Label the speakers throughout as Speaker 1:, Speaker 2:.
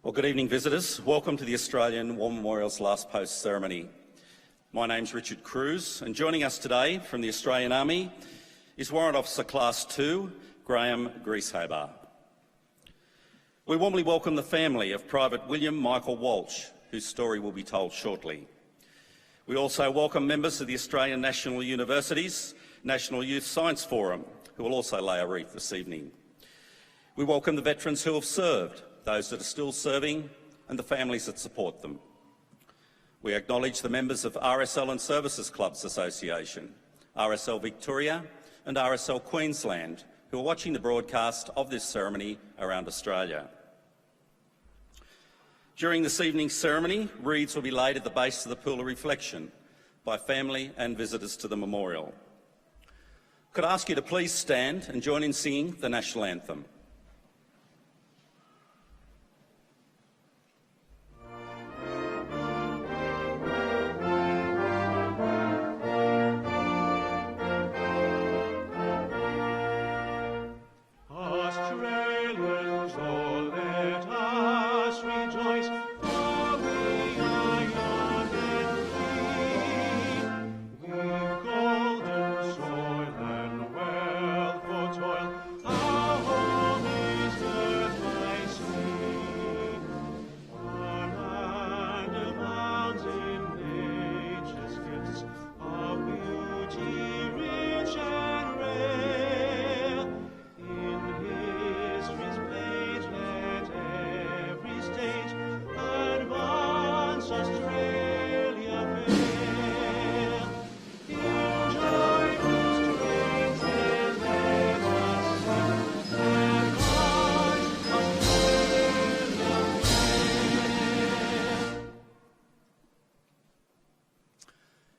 Speaker 1: Well, good evening, visitors. Welcome to the Australian War Memorial's Last Post ceremony. My name's Richard Cruz, and joining us today from the Australian Army is Warrant Officer Class 2, Graham Grieshaber. We warmly welcome the family of Private William Michael Walsh, whose story will be told shortly. We also welcome members of the Australian National University's National Youth Science Forum, who will also lay a wreath this evening. We welcome the veterans who have served, those that are still serving, and the families that support them. We acknowledge the members of RSL and Services Clubs Association, RSL Victoria and RSL Queensland, who are watching the broadcast of this ceremony around Australia. During this evening's ceremony, wreaths will be laid at the base of the Pool of Reflection by family and visitors to the memorial. Could I ask you to please stand and join in singing the National Anthem?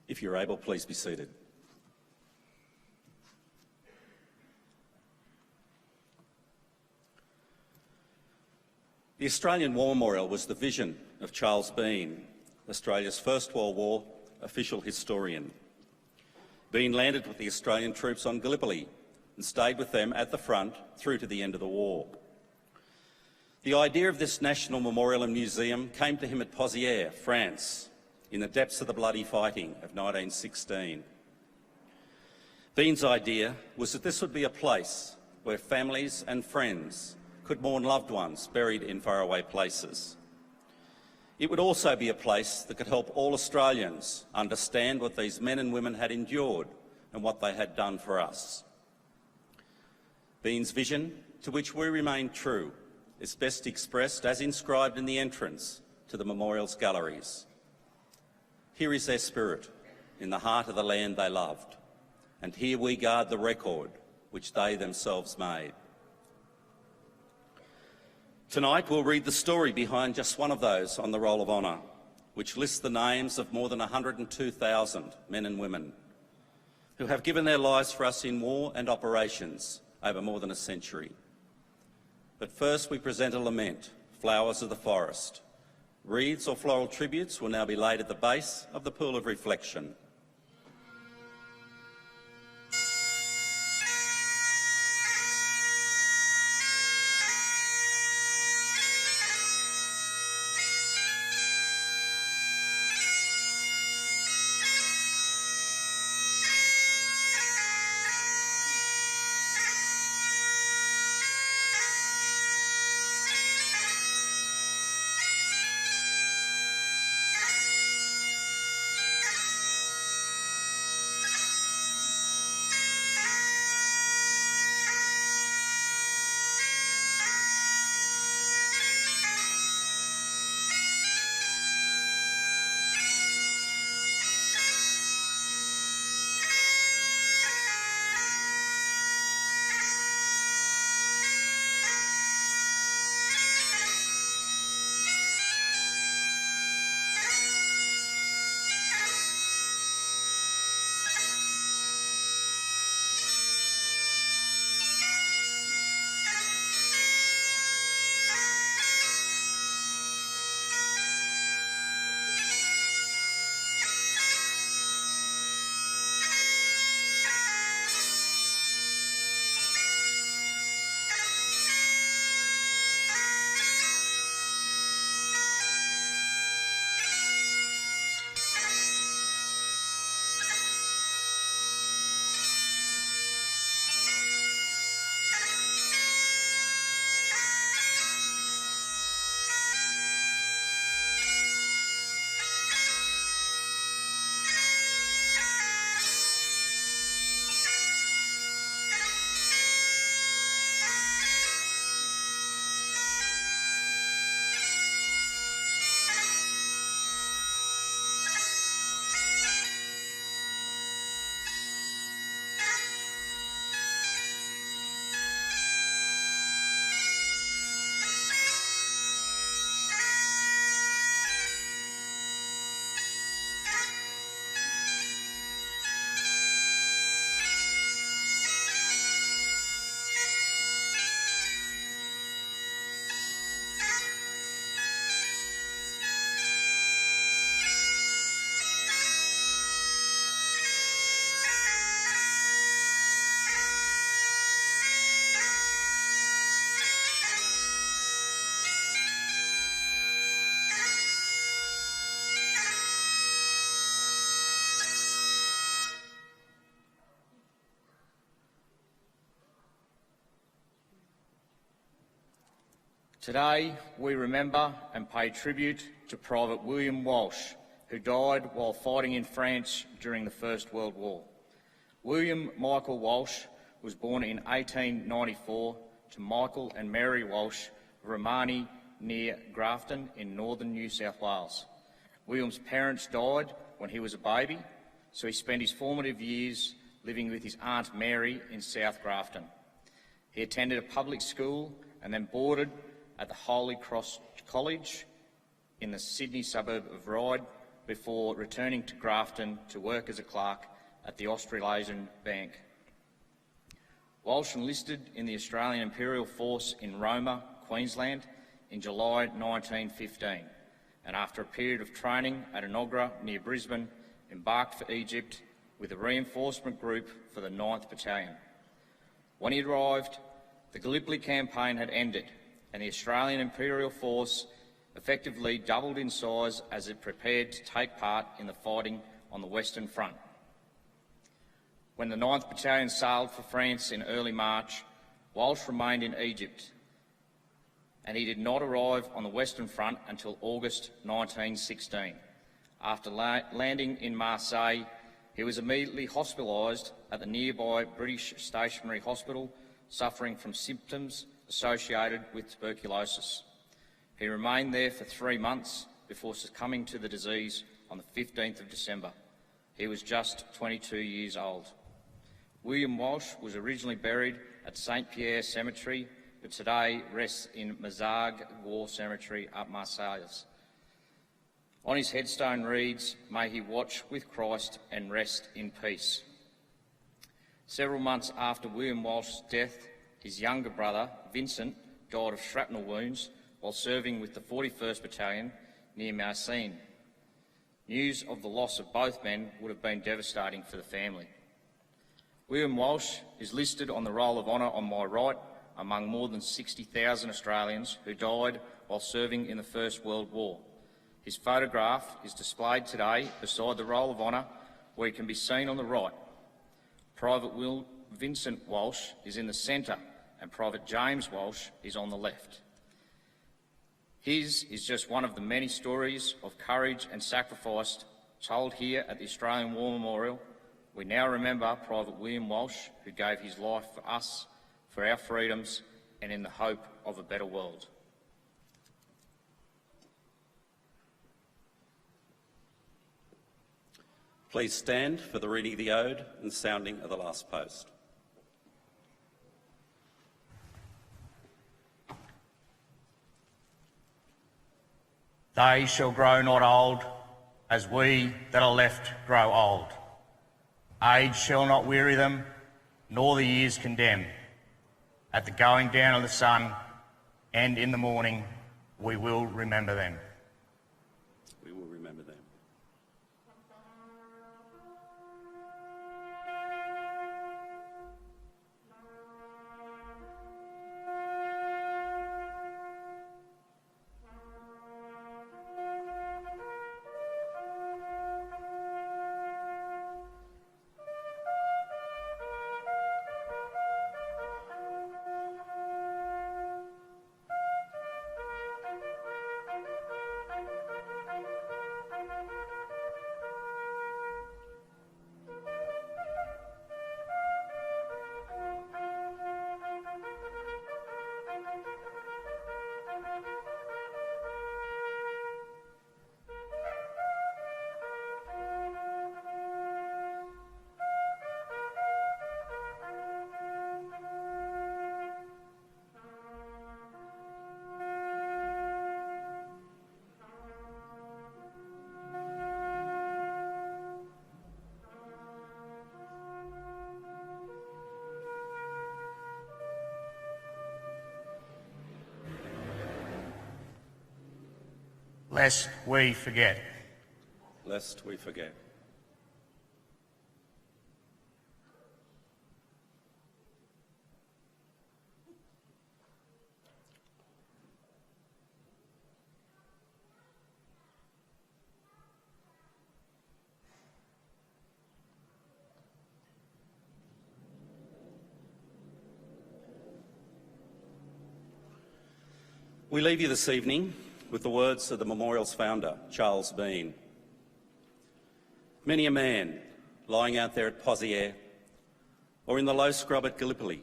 Speaker 1: If you're able, please be seated. The Australian War Memorial was the vision of Charles Bean, Australia's First World War official historian. Bean landed with the Australian troops on Gallipoli and stayed with them at the front through to the end of the war. The idea of this national memorial and museum came to him at Pozières, France, in the depths of the bloody fighting of 1916. Bean's idea was that this would be a place where families and friends could mourn loved ones buried in faraway places. It would also be a place that could help all Australians understand what these men and women had endured and what they had done for us. Bean's vision, to which we remain true, is best expressed as inscribed in the entrance to the memorial's galleries. Here is their spirit, in the heart of the land they loved, and here we guard the record which they themselves made. Tonight we'll read the story behind just one of those on the Roll of Honour, which lists the names of more than 102,000 men and women who have given their lives for us in war and operations over more than a century. But first we present a lament, Flowers of the Forest. Wreaths or floral tributes will now be laid at the base of the Pool of Reflection.
Speaker 2: Today, we remember and pay tribute to Private William Walsh, who died while fighting in France during the First World War. William Michael Walsh was born in 1894 to Michael and Mary Walsh of Romani near Grafton in northern New South Wales. William's parents died when he was a baby, so he spent his formative years living with his Aunt Mary in South Grafton. He attended a public school and then boarded at the Holy Cross College in the Sydney suburb of Ryde before returning to Grafton to work as a clerk at the Australasian Bank. Walsh enlisted in the Australian Imperial Force in Roma, Queensland in July 1915, and after a period of training at Enoggera near Brisbane, embarked for Egypt with a reinforcement group for the 9th Battalion. When he arrived, the Gallipoli campaign had ended, and the Australian Imperial Force effectively doubled in size as it prepared to take part in the fighting on the Western Front. When the 9th Battalion sailed for France in early March, Walsh remained in Egypt, and he did not arrive on the Western Front until August 1916. After landing in Marseille, he was immediately hospitalised at the nearby British Stationary Hospital, suffering from symptoms associated with tuberculosis. He remained there for 3 months before succumbing to the disease on the 15th of December. He was just 22 years old. William Walsh was originally buried at St Pierre Cemetery, but today rests in Mazargues War Cemetery at Marseilles. On his headstone reads, "May he watch with Christ and rest in peace." Several months after William Walsh's death, his younger brother, Vincent, died of shrapnel wounds while serving with the 41st Battalion near Marseille. News of the loss of both men would have been devastating for the family. William Walsh is listed on the Roll of Honour on my right among more than 60,000 Australians who died while serving in the First World War. His photograph is displayed today beside the Roll of Honour, where he can be seen on the right. Private Vincent Walsh is in the centre and Private James Walsh is on the left. His is just one of the many stories of courage and sacrifice told here at the Australian War Memorial. We now remember Private William Walsh, who gave his life for us, for our freedoms, and in the hope of a better world.
Speaker 1: Please stand for the reading of the Ode and sounding of the last post.
Speaker 2: They shall grow not old, as we that are left grow old. Age shall not weary them, nor the years condemn. At the going down of the sun and in the morning, we will remember them.
Speaker 1: We will remember them.
Speaker 2: Lest we forget.
Speaker 1: Lest we forget. We leave you this evening with the words of the memorial's founder, Charles Bean. Many a man lying out there at Pozières or in the low scrub at Gallipoli,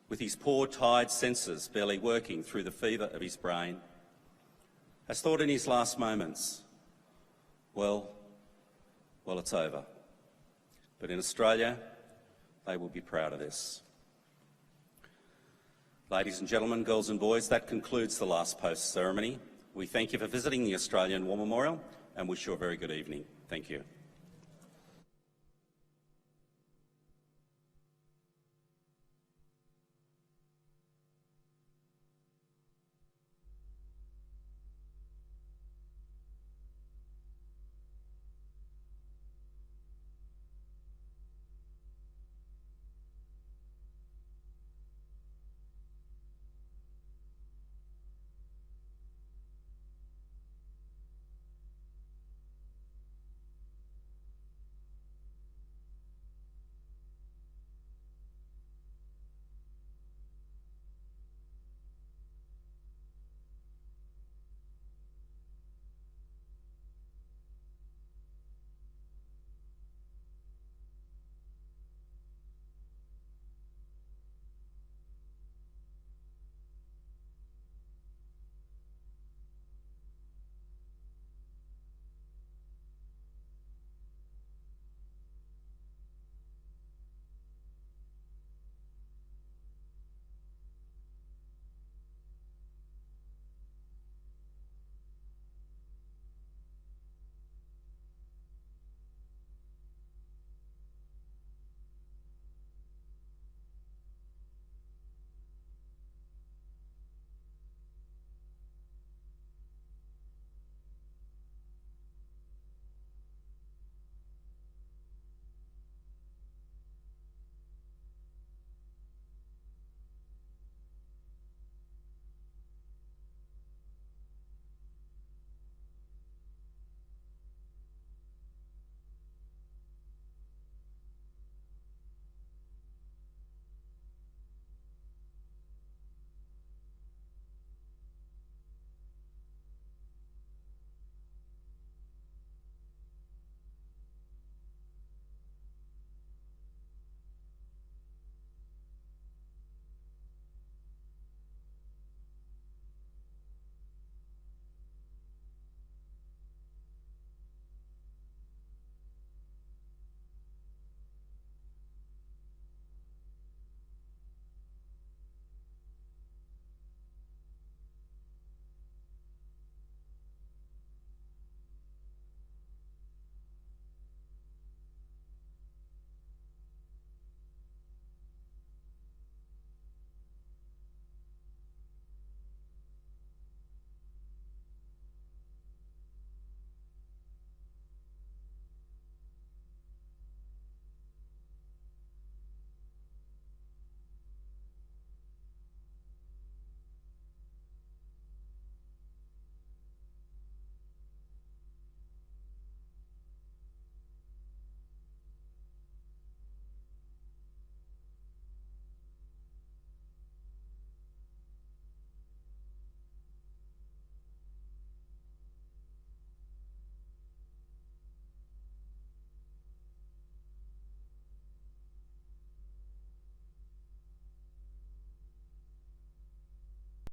Speaker 1: with his poor, tired senses barely working through the fever of his brain, has thought in his last moments, well, it's over. But in Australia, they will be proud of this. Ladies and gentlemen, girls and boys, that concludes the last post ceremony. We thank you for visiting the Australian War Memorial and wish you a very good evening. Thank you.